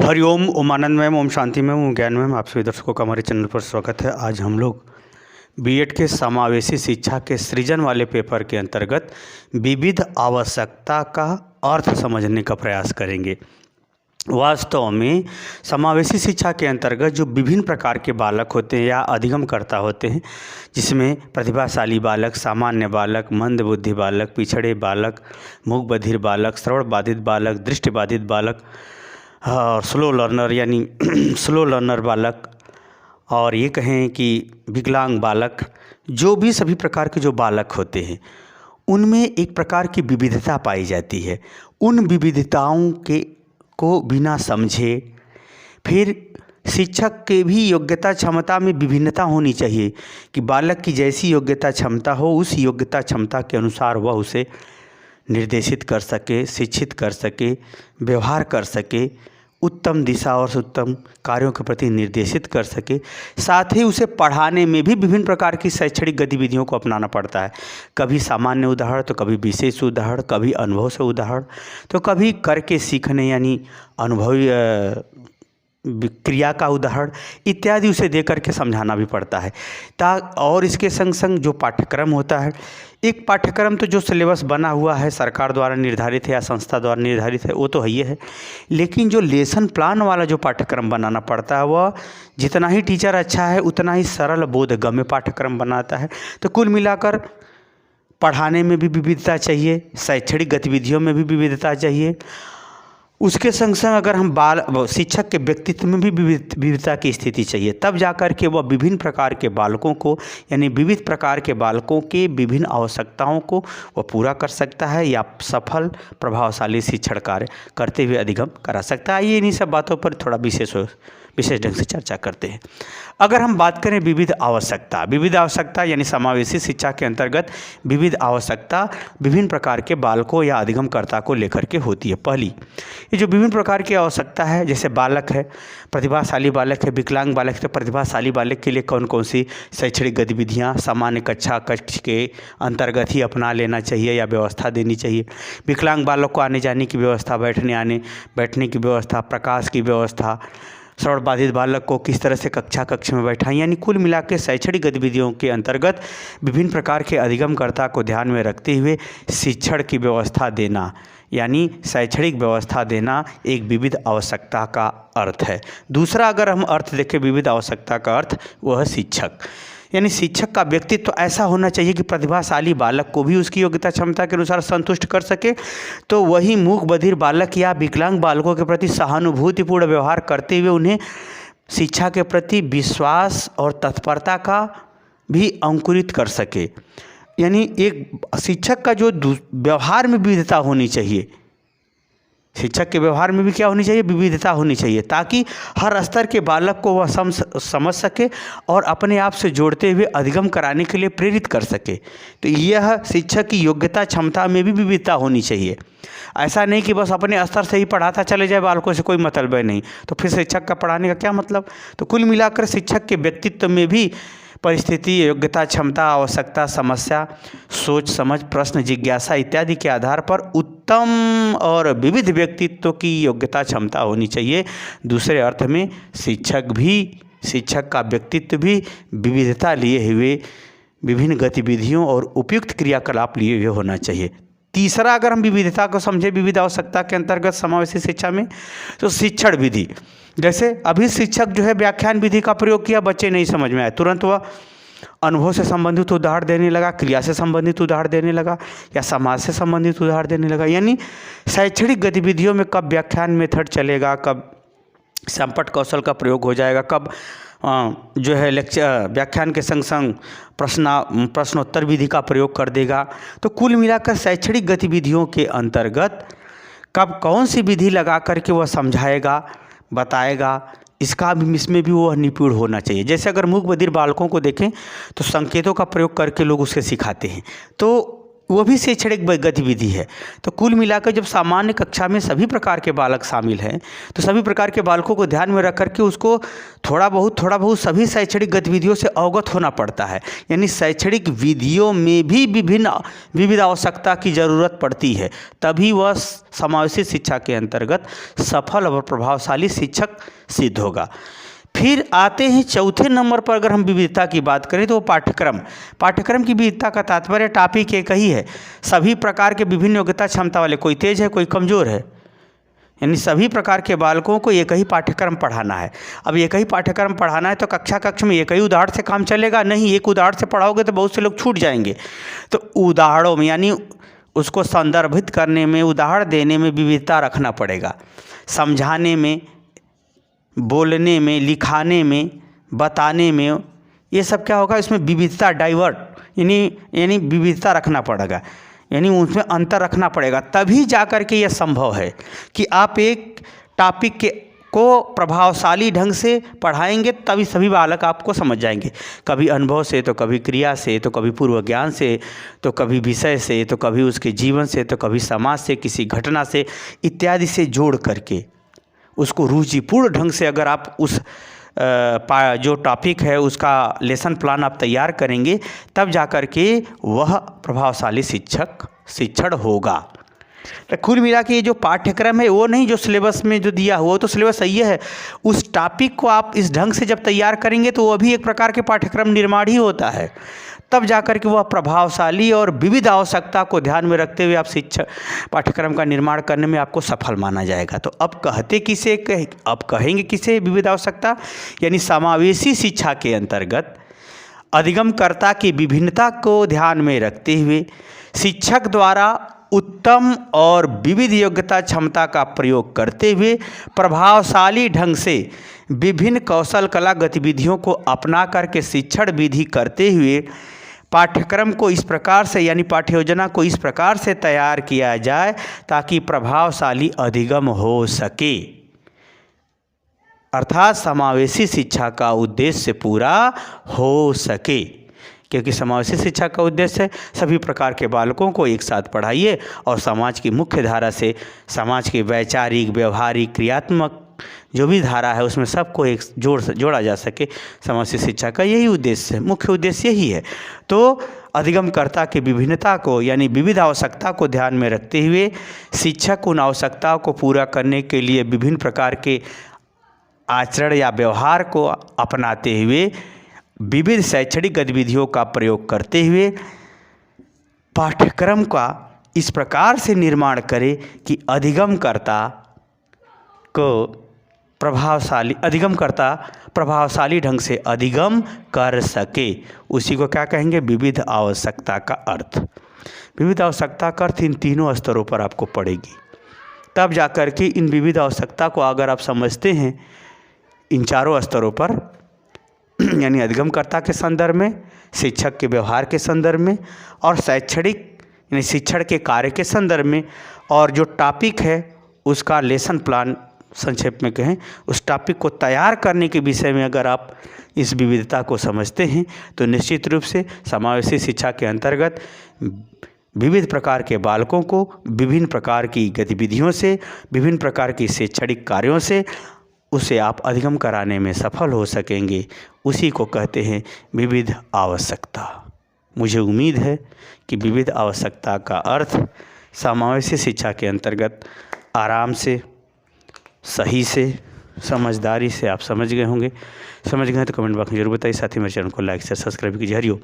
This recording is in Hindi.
हरिओम, ओम आनंदमय, ओम शांतिमय, ओम ज्ञानमय। आप सभी दर्शकों का हमारे चैनल पर स्वागत है। आज हम लोग बीएड के समावेशी शिक्षा के सृजन वाले पेपर के अंतर्गत विविध आवश्यकता का अर्थ समझने का प्रयास करेंगे। वास्तव में समावेशी शिक्षा के अंतर्गत जो विभिन्न प्रकार के बालक होते हैं या अधिगमकर्ता होते हैं, जिसमें प्रतिभाशाली बालक, सामान्य बालक, मंदबुद्धि बालक, पिछड़े बालक, मूक बधिर बालक, श्रवण बाधित बालक, दृष्टि बाधित बालक और स्लो लर्नर यानी स्लो लर्नर बालक, और ये कहें कि विकलांग बालक, जो भी सभी प्रकार के जो बालक होते हैं उनमें एक प्रकार की विविधता पाई जाती है। उन विविधताओं को बिना समझे, फिर शिक्षक के भी योग्यता क्षमता में विभिन्नता होनी चाहिए कि बालक की जैसी योग्यता क्षमता हो, उस योग्यता क्षमता के अनुसार वह उसे निर्देशित कर सके, शिक्षित कर सके, व्यवहार कर सके, उत्तम दिशा और उत्तम कार्यों के प्रति निर्देशित कर सके। साथ ही उसे पढ़ाने में भी विभिन्न प्रकार की शैक्षणिक गतिविधियों को अपनाना पड़ता है। कभी सामान्य उदाहरण, तो कभी विशेष उदाहरण, कभी अनुभव से उदाहरण, तो कभी करके सीखने यानी अनुभवी क्रिया का उदाहरण इत्यादि उसे दे करके समझाना भी पड़ता है। और इसके संग संग जो पाठ्यक्रम होता है, एक पाठ्यक्रम तो जो सिलेबस बना हुआ है सरकार द्वारा निर्धारित है या संस्था द्वारा निर्धारित है वो तो है ही है, लेकिन जो लेसन प्लान वाला जो पाठ्यक्रम बनाना पड़ता है वह जितना ही टीचर अच्छा है उतना ही सरल बोधगम्य पाठ्यक्रम बनाता है। तो कुल मिलाकर पढ़ाने में भी विविधता चाहिए, शैक्षणिक गतिविधियों में भी विविधता चाहिए। उसके संग संग अगर हम शिक्षक के व्यक्तित्व में भी विविधता की स्थिति चाहिए, तब जाकर के वह विभिन्न प्रकार के बालकों को यानी विविध प्रकार के बालकों के विभिन्न आवश्यकताओं को वह पूरा कर सकता है या सफल प्रभावशाली शिक्षण कार्य करते हुए अधिगम करा सकता है। आइए इन्हीं सब बातों पर थोड़ा विशेष ढंग से चर्चा करते हैं। अगर हम बात करें विविध आवश्यकता यानी समावेशी शिक्षा के अंतर्गत विविध आवश्यकता विभिन्न प्रकार के बालकों या अधिगमकर्ता को लेकर के होती है। पहली, ये जो विभिन्न प्रकार की आवश्यकता है, जैसे बालक है, प्रतिभाशाली बालक है, विकलांग बालक है, तो प्रतिभाशाली बालक के लिए कौन कौन सी शैक्षणिक गतिविधियाँ सामान्य कक्ष के अंतर्गत ही अपना लेना चाहिए या व्यवस्था देनी चाहिए। विकलांग बालक को आने जाने की व्यवस्था, बैठने की व्यवस्था, प्रकाश की व्यवस्था, श्रवण बाधित बालक को किस तरह से कक्ष में बैठाएं, यानी कुल मिला के शैक्षणिक गतिविधियों के अंतर्गत विभिन्न प्रकार के अधिगमकर्ता को ध्यान में रखते हुए शिक्षण की व्यवस्था देना यानी शैक्षणिक व्यवस्था देना एक विविध आवश्यकता का अर्थ है। दूसरा अगर हम अर्थ देखें विविध आवश्यकता का अर्थ, वह है शिक्षक, यानी शिक्षक का व्यक्तित्व ऐसा होना चाहिए कि प्रतिभाशाली बालक को भी उसकी योग्यता क्षमता के अनुसार संतुष्ट कर सके, तो वही मूक बधिर बालक या विकलांग बालकों के प्रति सहानुभूतिपूर्ण व्यवहार करते हुए उन्हें शिक्षा के प्रति विश्वास और तत्परता का भी अंकुरित कर सके। यानी एक शिक्षक का जो व्यवहार में विविधता होनी चाहिए, शिक्षक के व्यवहार में भी क्या होनी चाहिए, विविधता होनी चाहिए, ताकि हर स्तर के बालक को वह समझ सके और अपने आप से जोड़ते हुए अधिगम कराने के लिए प्रेरित कर सके। तो यह शिक्षक की योग्यता क्षमता में भी विविधता होनी चाहिए। ऐसा नहीं कि बस अपने स्तर से ही पढ़ाता चले जाए, बालकों से कोई मतलब नहीं, तो फिर शिक्षक का पढ़ाने का क्या मतलब। तो कुल मिलाकर शिक्षक के व्यक्तित्व में भी परिस्थिति, योग्यता, क्षमता, आवश्यकता, समस्या, सोच समझ, प्रश्न, जिज्ञासा इत्यादि के आधार पर उत्तम और विविध व्यक्तित्व की योग्यता क्षमता होनी चाहिए। दूसरे अर्थ में शिक्षक का व्यक्तित्व भी विविधता लिए हुए, विभिन्न गतिविधियों और उपयुक्त क्रियाकलाप लिए हुए होना चाहिए। तीसरा अगर हम विविधता को समझे विविध आवश्यकता के अंतर्गत समावेशी शिक्षा में, तो शिक्षण विधि, जैसे अभी शिक्षक जो है व्याख्यान विधि का प्रयोग किया, बच्चे नहीं समझ में आए, तुरंत वह अनुभव से संबंधित उदाहरण देने लगा, क्रिया से संबंधित उदाहरण देने लगा या समाज से संबंधित उदाहरण देने लगा। यानी शैक्षणिक गतिविधियों में कब व्याख्यान मेथड चलेगा, कब संपट कौशल का प्रयोग हो जाएगा, कब जो है व्याख्यान के संग संग प्रश्नोत्तर विधि का प्रयोग कर देगा। तो कुल मिलाकर शैक्षणिक गतिविधियों के अंतर्गत कब कौन सी विधि लगा करके वह समझाएगा, बताएगा, इसमें भी वह निपुण होना चाहिए। जैसे अगर मूक बधिर बालकों को देखें तो संकेतों का प्रयोग करके लोग उसे सिखाते हैं, तो वो भी शैक्षणिक गतिविधि है। तो कुल मिलाकर जब सामान्य कक्षा में सभी प्रकार के बालक शामिल हैं तो सभी प्रकार के बालकों को ध्यान में रख करके उसको थोड़ा बहुत सभी शैक्षणिक गतिविधियों से अवगत होना पड़ता है। यानी शैक्षणिक विधियों में भी विविध आवश्यकता की ज़रूरत पड़ती है, तभी वह समावेशी शिक्षा के अंतर्गत सफल और प्रभावशाली शिक्षक सिद्ध होगा। फिर आते हैं चौथे नंबर पर। अगर हम विविधता की बात करें तो वो पाठ्यक्रम की विविधता का तात्पर्य टॉपिक एक ही है। सभी प्रकार के विभिन्न योग्यता क्षमता वाले, कोई तेज है कोई कमज़ोर है, यानी सभी प्रकार के बालकों को एक ही पाठ्यक्रम पढ़ाना है। अब एक ही पाठ्यक्रम पढ़ाना है तो कक्षा में एक ही उदाहरण से काम चलेगा नहीं। एक उदाहरण से पढ़ाओगे तो बहुत से लोग छूट जाएंगे। तो उदाहरणों में यानी उसको संदर्भित करने में, उदाहरण देने में विविधता रखना पड़ेगा। समझाने में, बोलने में, लिखाने में, बताने में, ये सब क्या होगा, इसमें विविधता यानी विविधता रखना पड़ेगा, यानी उसमें अंतर रखना पड़ेगा। तभी जाकर के ये संभव है कि आप एक टॉपिक को प्रभावशाली ढंग से पढ़ाएंगे, तभी सभी बालक आपको समझ जाएंगे। कभी अनुभव से, तो कभी क्रिया से, तो कभी पूर्व ज्ञान से, तो कभी विषय से, तो कभी उसके जीवन से, तो कभी समाज से, किसी घटना से इत्यादि से जोड़ करके उसको रुचिपूर्ण ढंग से अगर आप उस जो टॉपिक है उसका लेसन प्लान आप तैयार करेंगे, तब जाकर के वह प्रभावशाली शिक्षण होगा। तो कुल मिला के ये जो पाठ्यक्रम है वो नहीं जो सिलेबस में जो दिया हुआ, तो सिलेबस सही है। उस टॉपिक को आप इस ढंग से जब तैयार करेंगे तो वह भी एक प्रकार के पाठ्यक्रम निर्माण ही होता है। तब जाकर के वह प्रभावशाली और विविध आवश्यकता को ध्यान में रखते हुए आप पाठ्यक्रम का निर्माण करने में आपको सफल माना जाएगा। तो अब कहेंगे किसे विविध आवश्यकता, यानी समावेशी शिक्षा के अंतर्गत अधिगमकर्ता की विभिन्नता को ध्यान में रखते हुए शिक्षक द्वारा उत्तम और विविध योग्यता क्षमता का प्रयोग करते हुए प्रभावशाली ढंग से विभिन्न कौशल कला गतिविधियों को अपना करके शिक्षण विधि करते हुए पाठ्यक्रम को इस प्रकार से, यानी पाठ्य योजना को इस प्रकार से तैयार किया जाए ताकि प्रभावशाली अधिगम हो सके। अर्थात समावेशी शिक्षा का उद्देश्य पूरा हो सके, क्योंकि समावेशी शिक्षा का उद्देश्य सभी प्रकार के बालकों को एक साथ पढ़ाइए और समाज की मुख्य धारा से, समाज के वैचारिक, व्यवहारिक, क्रियात्मक जो भी धारा है उसमें सबको एक जोड़ा जा सके। समावेशी शिक्षा का यही उद्देश्य है, मुख्य उद्देश्य यही है। तो अधिगमकर्ता की विभिन्नता को, यानी विविध आवश्यकता को ध्यान में रखते हुए शिक्षक उन आवश्यकताओं को पूरा करने के लिए विभिन्न प्रकार के आचरण या व्यवहार को अपनाते हुए विविध शैक्षणिक गतिविधियों का प्रयोग करते हुए पाठ्यक्रम का इस प्रकार से निर्माण करे कि अधिगमकर्ता प्रभावशाली ढंग से अधिगम कर सके। उसी को क्या कहेंगे, विविध आवश्यकता का अर्थ। विविध आवश्यकता का अर्थ इन तीनों स्तरों पर आपको पड़ेगी। तब जाकर के इन विविध आवश्यकता को अगर आप समझते हैं इन चारों स्तरों पर, यानी अधिगमकर्ता के संदर्भ में, शिक्षक के व्यवहार के संदर्भ में और शैक्षणिक यानी शिक्षण के कार्य के संदर्भ में, और जो टॉपिक है उसका लेसन प्लान संक्षेप में कहें उस टॉपिक को तैयार करने के विषय में अगर आप इस विविधता को समझते हैं तो निश्चित रूप से समावेशी शिक्षा के अंतर्गत विविध प्रकार के बालकों को विभिन्न प्रकार की गतिविधियों से, विभिन्न प्रकार की शैक्षणिक कार्यों से उसे आप अधिगम कराने में सफल हो सकेंगे। उसी को कहते हैं विविध आवश्यकता। मुझे उम्मीद है कि विविध आवश्यकता का अर्थ समावेशी शिक्षा के अंतर्गत आराम से, सही से, समझदारी से आप समझ गए होंगे। समझ गए तो कमेंट बॉक्स में जरूर बताइए। साथ ही मेरे चैनल को लाइक शेयर सब्सक्राइब कीजिए। हरिओम।